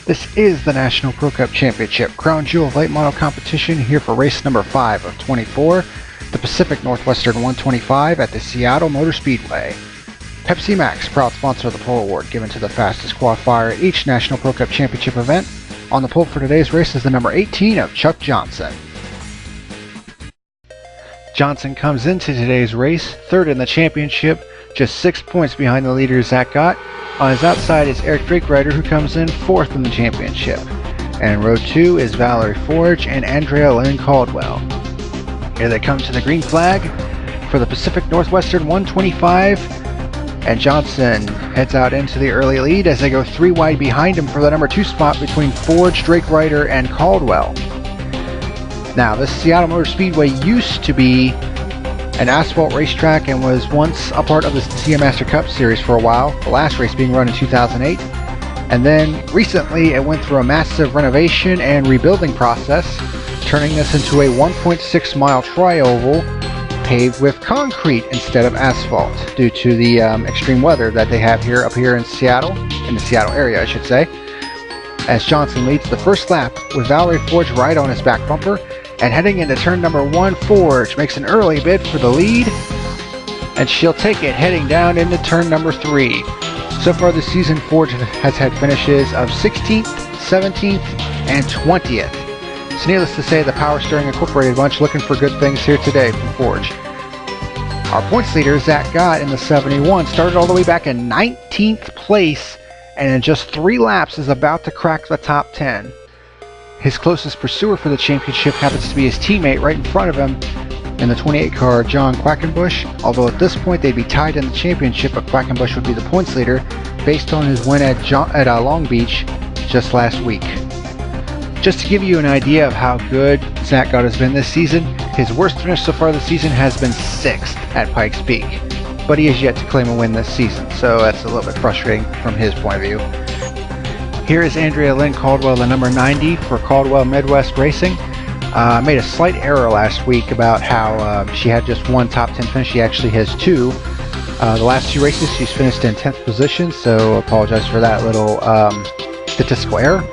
This is the National Pro Cup Championship Crown Jewel Late Model Competition here for race number 5 of 24, the Pacific Northwestern 125 at the Seattle Motor Speedway. Pepsi Max, proud sponsor of the pole award given to the fastest qualifier at each National Pro Cup Championship event. On the pole for today's race is the number 18 of Chuck Johnson. Johnson comes into today's race third in the championship, just 6 points behind the leader Zach Gott. On his outside is Eric Drakeryder, who comes in fourth in the championship. And in row 2 is Valerie Forge and Andrea Lynn Caldwell. Here they come to the green flag for the Pacific Northwestern 125. And Johnson heads out into the early lead as they go 3 wide behind him for the number 2 spot between Forge, Drakeryder, and Caldwell. Now, this Seattle Motor Speedway used to be an asphalt racetrack and was once a part of the CM Master Cup Series for a while, the last race being run in 2008. And then recently it went through a massive renovation and rebuilding process, turning this into a 1.6 mile tri-oval paved with concrete instead of asphalt due to the extreme weather that they have here up here in Seattle, in the Seattle area I should say. As Johnson leads the first lap with Valerie Forge right on his back bumper. And heading into turn number 1, Forge makes an early bid for the lead, and she'll take it heading down into turn number 3. So far this season, Forge has had finishes of 16th, 17th, and 20th. So needless to say, the Power Steering Incorporated bunch looking for good things here today from Forge. Our points leader, Zach Gott, in the 71, started all the way back in 19th place, and in just 3 laps is about to crack the top 10. His closest pursuer for the championship happens to be his teammate right in front of him in the 28 car, John Quackenbush, although at this point they'd be tied in the championship, but Quackenbush would be the points leader based on his win at Long Beach just last week. Just to give you an idea of how good Zach Gott has been this season, his worst finish so far this season has been 6th at Pikes Peak, but he has yet to claim a win this season, so that's a little bit frustrating from his point of view. Here is Andrea Lynn Caldwell, the number 90 for Caldwell Midwest Racing. Made a slight error last week about how she had just 1 top 10 finish. She actually has 2. The last 2 races she's finished in 10th position, so apologize for that little statistical error.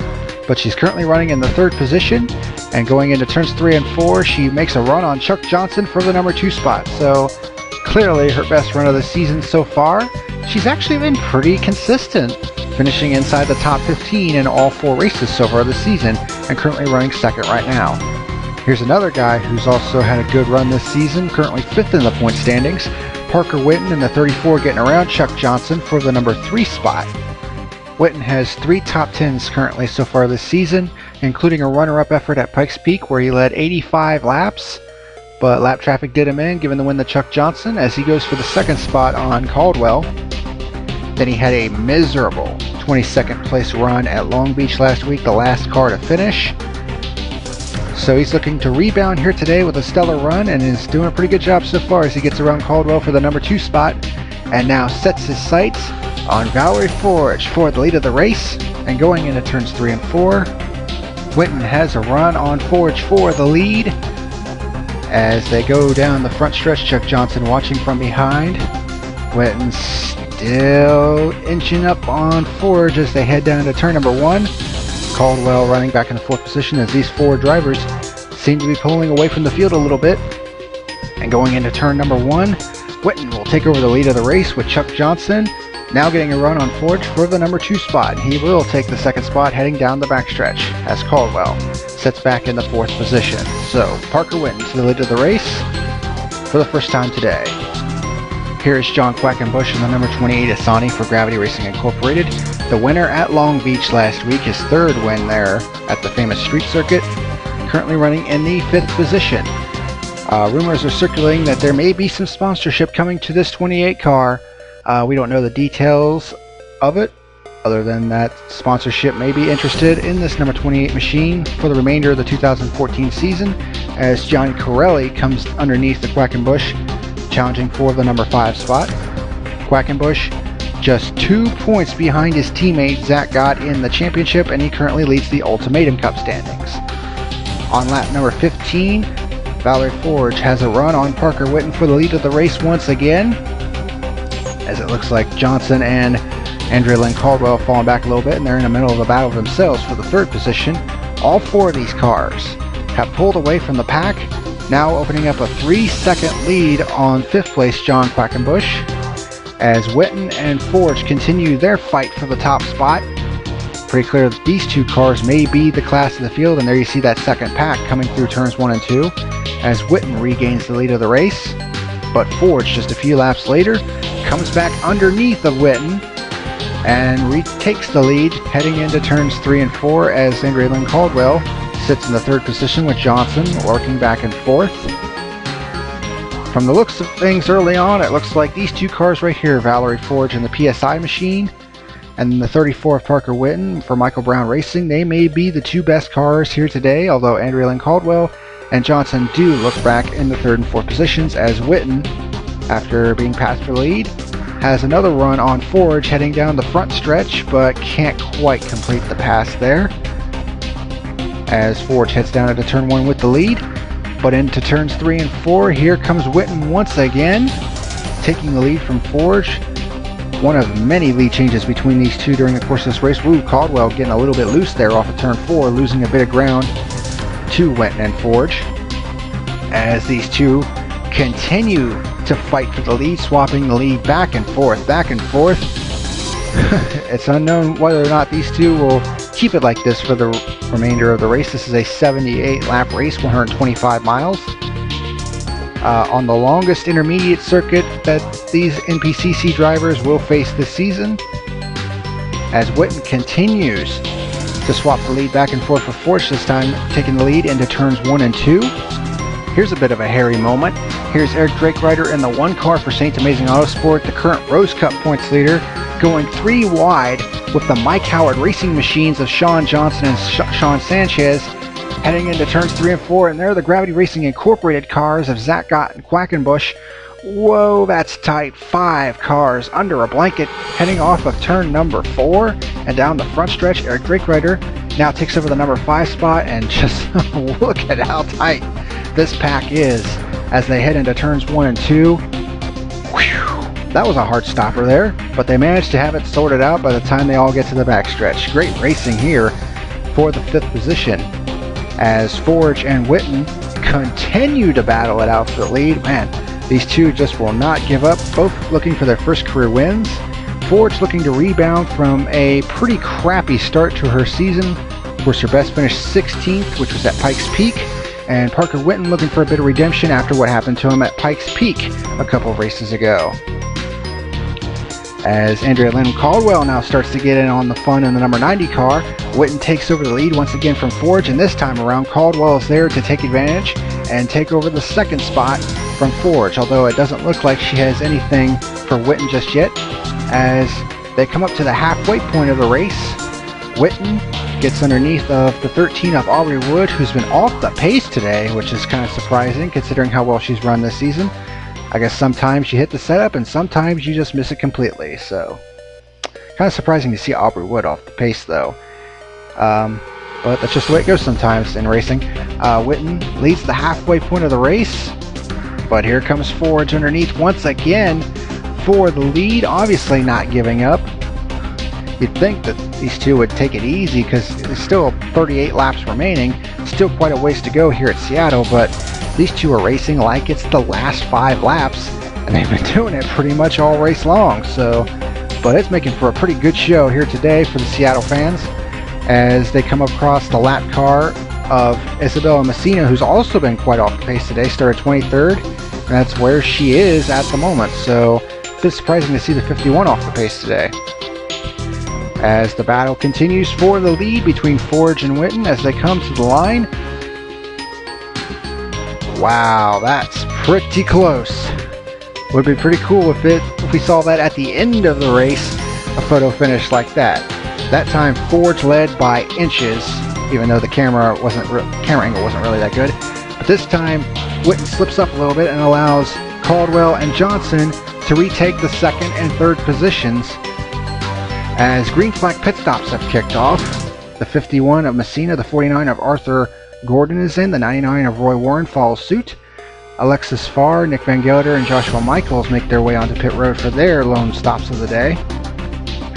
But she's currently running in the 3rd position, and going into turns 3 and 4, she makes a run on Chuck Johnson for the number 2 spot. So clearly her best run of the season so far. She's actually been pretty consistent, finishing inside the top 15 in all 4 races so far this season, and currently running 2nd right now. Here's another guy who's also had a good run this season, currently 5th in the point standings, Parker Witten in the 34 getting around Chuck Johnson for the number 3 spot. Witten has 3 top 10s currently so far this season, including a runner-up effort at Pikes Peak where he led 85 laps, but lap traffic did him in, giving the win to Chuck Johnson as he goes for the 2nd spot on Caldwell. Then he had a miserable 22nd place run at Long Beach last week, the last car to finish. So he's looking to rebound here today with a stellar run and is doing a pretty good job so far as he gets around Caldwell for the number 2 spot and now sets his sights on Valerie Forge for the lead of the race. And going into turns 3 and 4, Witten has a run on Forge for the lead. As they go down the front stretch, Chuck Johnson watching from behind. Witten still inching up on Forge as they head down to turn number 1. Caldwell running back in the 4th position as these 4 drivers seem to be pulling away from the field a little bit. And going into turn number 1, Witten will take over the lead of the race with Chuck Johnson now getting a run on Forge for the number 2 spot. He will take the 2nd spot heading down the backstretch as Caldwell sets back in the 4th position. So Parker Witten to the lead of the race for the first time today. Here is John Quackenbush in the number 28 Asani for Gravity Racing Incorporated. The winner at Long Beach last week, his 3rd win there at the famous street circuit, currently running in the 5th position. Rumors are circulating that there may be some sponsorship coming to this 28 car. We don't know the details of it, other than that sponsorship may be interested in this number 28 machine for the remainder of the 2014 season, as Johnny Corelli comes underneath the Quackenbush, challenging for the number 5 spot. Quackenbush just 2 points behind his teammate Zach Gott in the championship, and he currently leads the Ultimatum Cup standings. On lap number 15, Valerie Forge has a run on Parker Witten for the lead of the race once again, as it looks like Johnson and Andrea Lynn Caldwell falling back a little bit, and they're in the middle of a battle themselves for the 3rd position. All 4 of these cars have pulled away from the pack, now opening up a 3-second lead on 5th place John Quackenbush, as Witten and Forge continue their fight for the top spot. Pretty clear that these 2 cars may be the class of the field, and there you see that 2nd pack coming through turns 1 and 2 as Witten regains the lead of the race. But Forge, just a few laps later, comes back underneath of Witten and retakes the lead heading into turns 3 and 4 as Andrea Lynn Caldwell sits in the 3rd position with Johnson working back and forth. From the looks of things early on, it looks like these 2 cars right here, Valerie Forge and the PSI machine, and the 34 of Parker Witten for Michael Brown Racing, they may be the 2 best cars here today, although Andrea Lynn Caldwell and Johnson do look back in the 3rd and 4th positions as Witten, after being passed for the lead, has another run on Forge heading down the front stretch, but can't quite complete the pass there as Forge heads down into turn 1 with the lead. But into turns 3 and 4, here comes Witten once again, taking the lead from Forge. One of many lead changes between these 2 during the course of this race. Woo, Caldwell getting a little bit loose there off of turn 4, losing a bit of ground to Witten and Forge, as these 2 continue to fight for the lead, swapping the lead back and forth, back and forth. It's unknown whether or not these 2 will keep it like this for the remainder of the race. This is a 78-lap race, 125 miles. On the longest intermediate circuit that these NPCC drivers will face this season, as Witten continues to swap the lead back and forth for Forge, this time taking the lead into turns 1 and 2. Here's a bit of a hairy moment. Here's Eric Drakerider in the 1 car for Saint Amazing Autosport, the current Rose Cup points leader, going 3 wide with the Mike Howard Racing machines of Sean Johnson and Sean Sanchez, heading into turns 3 and 4, and there are the Gravity Racing Incorporated cars of Zach Gott and Quackenbush. Whoa, that's tight. 5 cars under a blanket heading off of turn number 4, and down the front stretch, Eric Drakerider now takes over the number 5 spot, and just look at how tight this pack is as they head into turns 1 and 2. Whew, that was a hard stopper there, but they managed to have it sorted out by the time they all get to the backstretch. Great racing here for the 5th position as Forge and Witten continue to battle it out for the lead. Man, these 2 just will not give up, both looking for their first career wins. Forge looking to rebound from a pretty crappy start to her season, where her best finished 16th, which was at Pikes Peak, and Parker Witten looking for a bit of redemption after what happened to him at Pikes Peak a couple of races ago. As Andrea Lynn Caldwell now starts to get in on the fun in the number 90 car, Witten takes over the lead once again from Forge, and this time around Caldwell is there to take advantage and take over the 2nd spot from Forge, although it doesn't look like she has anything for Witten just yet. As they come up to the halfway point of the race, Witten gets underneath of the 13 of Aubrey Wood, who's been off the pace today, which is kind of surprising considering how well she's run this season. I guess sometimes you hit the setup and sometimes you just miss it completely, so kind of surprising to see Aubrey Wood off the pace though. But that's just the way it goes sometimes in racing. Witten leads the halfway point of the race, but here comes Forge underneath once again for the lead, obviously not giving up. You'd think that these 2 would take it easy because there's still 38 laps remaining, still quite a ways to go here at Seattle, but these 2 are racing like it's the last 5 laps, and they've been doing it pretty much all race long. So, but it's making for a pretty good show here today for the Seattle fans as they come across the lap car of Isabella Messina, who's also been quite off the pace today, started 23rd, and that's where she is at the moment. So it's surprising to see the 51 off the pace today. As the battle continues for the lead between Forge and Witten as they come to the line. Wow, that's pretty close. Would be pretty cool if we saw that at the end of the race, a photo finish like that. That time Forge led by inches, even though the camera angle wasn't really that good. But this time Witten slips up a little bit and allows Caldwell and Johnson to retake the 2nd and 3rd positions. As green flag pit stops have kicked off, the 51 of Messina, the 49 of Arthur Gordon is in, the 99 of Roy Warren follows suit. Alexis Farr, Nick Van Gelder, and Joshua Michaels make their way onto pit road for their lone stops of the day.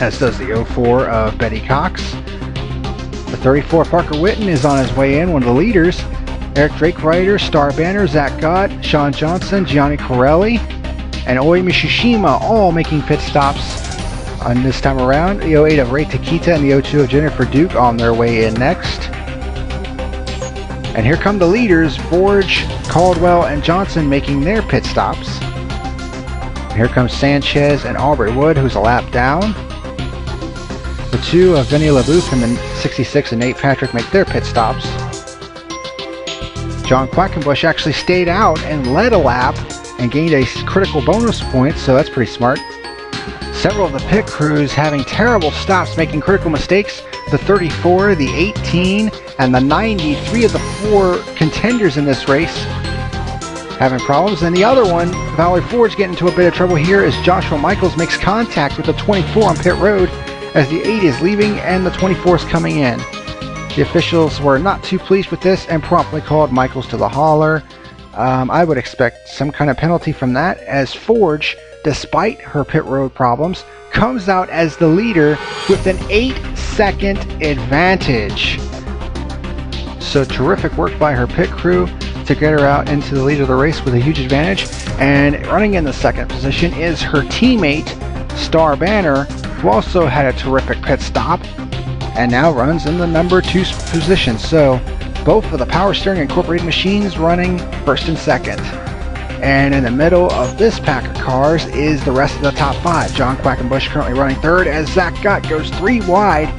as does the 04 of Betty Cox. The 34 Parker Witten is on his way in, one of the leaders. Eric Drake Ryder, Star Banner, Zach Gott, Sean Johnson, Gianni Corelli, and Oi Mishishima all making pit stops on this time around. The 08 of Ray Takita and the 02 of Jennifer Duke on their way in next. And here come the leaders, Forge, Caldwell, and Johnson making their pit stops. Here comes Sanchez and Aubrey Wood, who's a lap down. The 2 of Vinny LaBouffe and the 66 and Nate Patrick make their pit stops. John Quackenbush actually stayed out and led a lap and gained a critical bonus point, so that's pretty smart. Several of the pit crews having terrible stops, making critical mistakes. The 34, the 18, and the 93 of the 4 contenders in this race having problems. And the other one, Valerie Forge, getting into a bit of trouble here as Joshua Michaels makes contact with the 24 on pit road as the 8 is leaving and the 24 is coming in. The officials were not too pleased with this and promptly called Michaels to the hauler. I would expect some kind of penalty from that, as Forge, despite her pit road problems, comes out as the leader with an 8-second advantage. So terrific work by her pit crew to get her out into the lead of the race with a huge advantage. And running in the second position is her teammate, Star Banner, who also had a terrific pit stop and now runs in the number 2 position. So both of the Power Steering Incorporated machines running first and second. And in the middle of this pack of cars is the rest of the top 5. John Quackenbush currently running third as Zach Gott goes 3 wide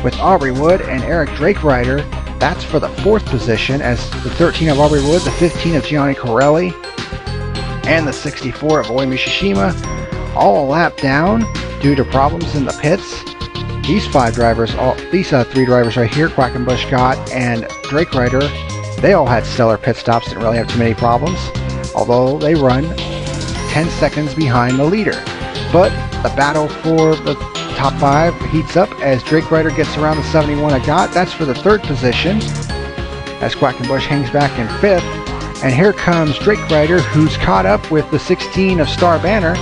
with Aubrey Wood and Eric Drake Ryder. That's for the 4th position, as the 13 of Aubrey Wood, the 15 of Gianni Corelli, and the 64 of Oi Mishishima all a lap down due to problems in the pits. These 3 drivers right here, Quackenbush, Gott, and Drake Ryder, they all had stellar pit stops, didn't really have too many problems, although they run 10 seconds behind the leader. But the battle for the top 5 heats up as Drake Ryder gets around the 71 of Gott. That's for the 3rd position, as Quackenbush hangs back in 5th. And here comes Drake Ryder, who's caught up with the 16 of Star Banner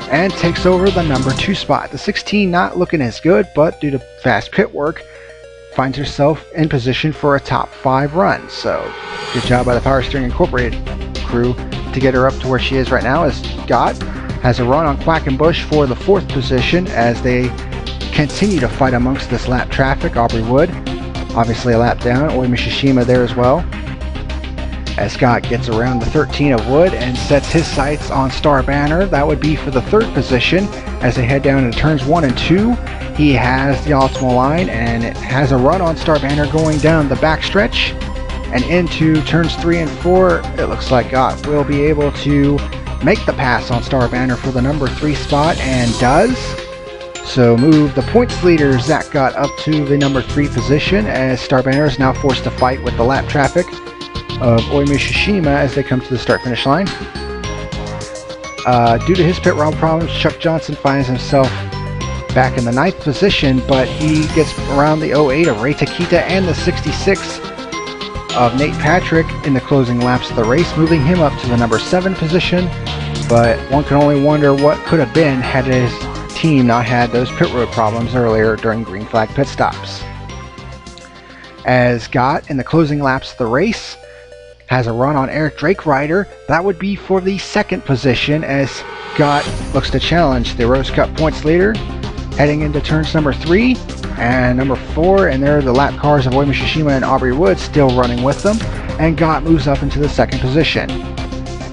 and takes over the number 2 spot. The 16 not looking as good, but due to fast pit work, finds herself in position for a top 5 run. So good job by the Power Steering Incorporated crew to get her up to where she is right now, as Gott has a run on Quackenbush for the 4th position as they continue to fight amongst this lap traffic. Aubrey Wood obviously a lap down, Oi Mishishima there as well, as Scott gets around the 13 of Wood and sets his sights on Star Banner. That would be for the 3rd position as they head down into turns 1 and 2. He has the optimal line and it has a run on Star Banner going down the backstretch and into turns 3 and 4. It looks like Gott will be able to make the pass on Star Banner for the number 3 spot, and does. So move the points leader Zach Gott up to the number 3 position, as Star Banner is now forced to fight with the lap traffic of Oi Mishishima as they come to the start-finish line. Due to his pit road problems, Chuck Johnson finds himself back in the 9th position, but he gets around the 08 of Ray Takita and the 66 of Nate Patrick in the closing laps of the race, moving him up to the number 7 position. But one can only wonder what could have been had his team not had those pit road problems earlier during green flag pit stops. As Gott in the closing laps of the race has a run on Eric Drake Ryder. That would be for the 2nd position, as Gott looks to challenge the Rose Cup points leader heading into turns number 3 and number 4, and there are the lap cars of Oi Mishishima and Aubrey Wood still running with them, and Gott moves up into the 2nd position.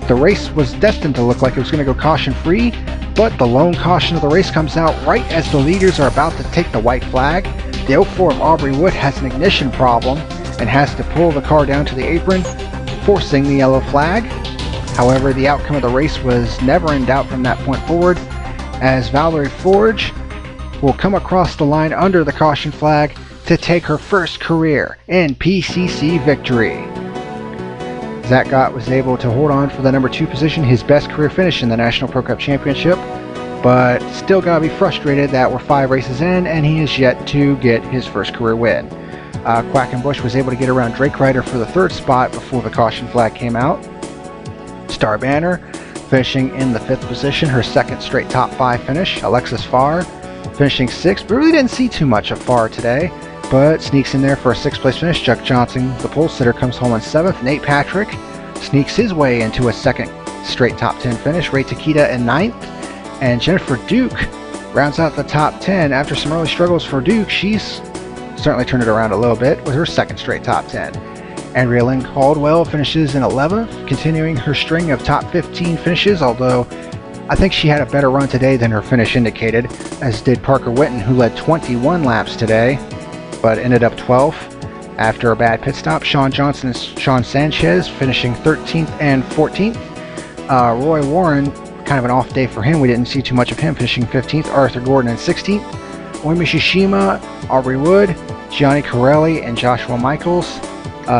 The race was destined to look like it was going to go caution free, but the lone caution of the race comes out right as the leaders are about to take the white flag. The 04 of Aubrey Wood has an ignition problem and has to pull the car down to the apron, forcing the yellow flag. However, the outcome of the race was never in doubt from that point forward, as Valerie Forge will come across the line under the caution flag to take her first career NPCC victory. Zach Gott was able to hold on for the number 2 position, his best career finish in the National Pro Cup Championship, but still gotta be frustrated that we're 5 races in and he is yet to get his first career win. Quackenbush was able to get around Drake Ryder for the 3rd spot before the caution flag came out. Star Banner finishing in the 5th position, her 2nd straight top 5 finish. Alexis Farr finishing 6th. But really didn't see too much of Farr today, but sneaks in there for a 6th place finish. Chuck Johnson, the pole sitter, comes home in 7th. Nate Patrick sneaks his way into a 2nd straight top 10 finish. Ray Takita in 9th. And Jennifer Duke rounds out the top 10. After some early struggles for Duke, she's certainly turned it around a little bit with her 2nd straight top 10. Andrea Lynn Caldwell finishes in 11th, continuing her string of top 15 finishes, although I think she had a better run today than her finish indicated, as did Parker Whitten, who led 21 laps today, but ended up 12th after a bad pit stop. Sean Johnson and Sean Sanchez finishing 13th and 14th. Roy Warren, kind of an off day for him. We didn't see too much of him, finishing 15th. Arthur Gordon in 16th. Oimi Shishima, Aubrey Wood, Gianni Corelli, and Joshua Michaels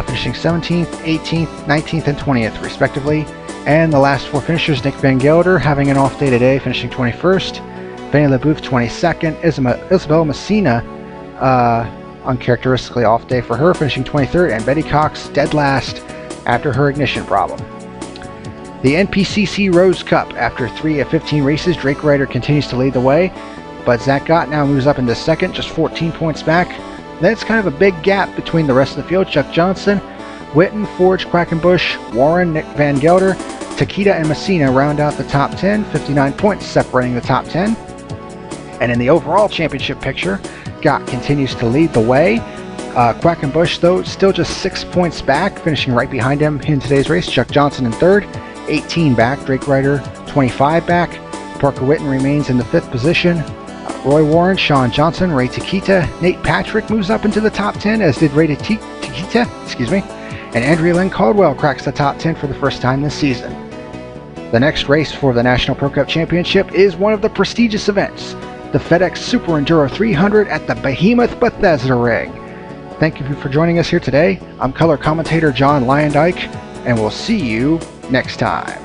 finishing 17th, 18th, 19th, and 20th, respectively. And the last 4 finishers, Nick Van Gelder having an off day today, finishing 21st. Benny LeBouf, 22nd. Isabel Messina, uncharacteristically off day for her, finishing 23rd. And Betty Cox, dead last after her ignition problem. The NPCC Rose Cup, after 3 of 15 races, Drake Ryder continues to lead the way, but Zach Gott now moves up into 2nd, just 14 points back. That's kind of a big gap between the rest of the field. Chuck Johnson, Whitten, Forge, Quackenbush, Warren, Nick Van Gelder, Takita, and Messina round out the top 10, 59 points separating the top 10. And in the overall championship picture, Gott continues to lead the way. Quackenbush, though, still just 6 points back, finishing right behind him in today's race. Chuck Johnson in 3rd, 18 back. Drake Ryder, 25 back. Parker Whitten remains in the 5th position. Roy Warren, Sean Johnson, Ray Takita, Nate Patrick moves up into the top 10, as did Ray Takita, and Andrea Lynn Caldwell cracks the top 10 for the first time this season. The next race for the National Pro Cup Championship is one of the prestigious events, the FedEx Super Enduro 300 at the Behemoth Bethesda Ring. Thank you for joining us here today. I'm color commentator John Lyondike, and we'll see you next time.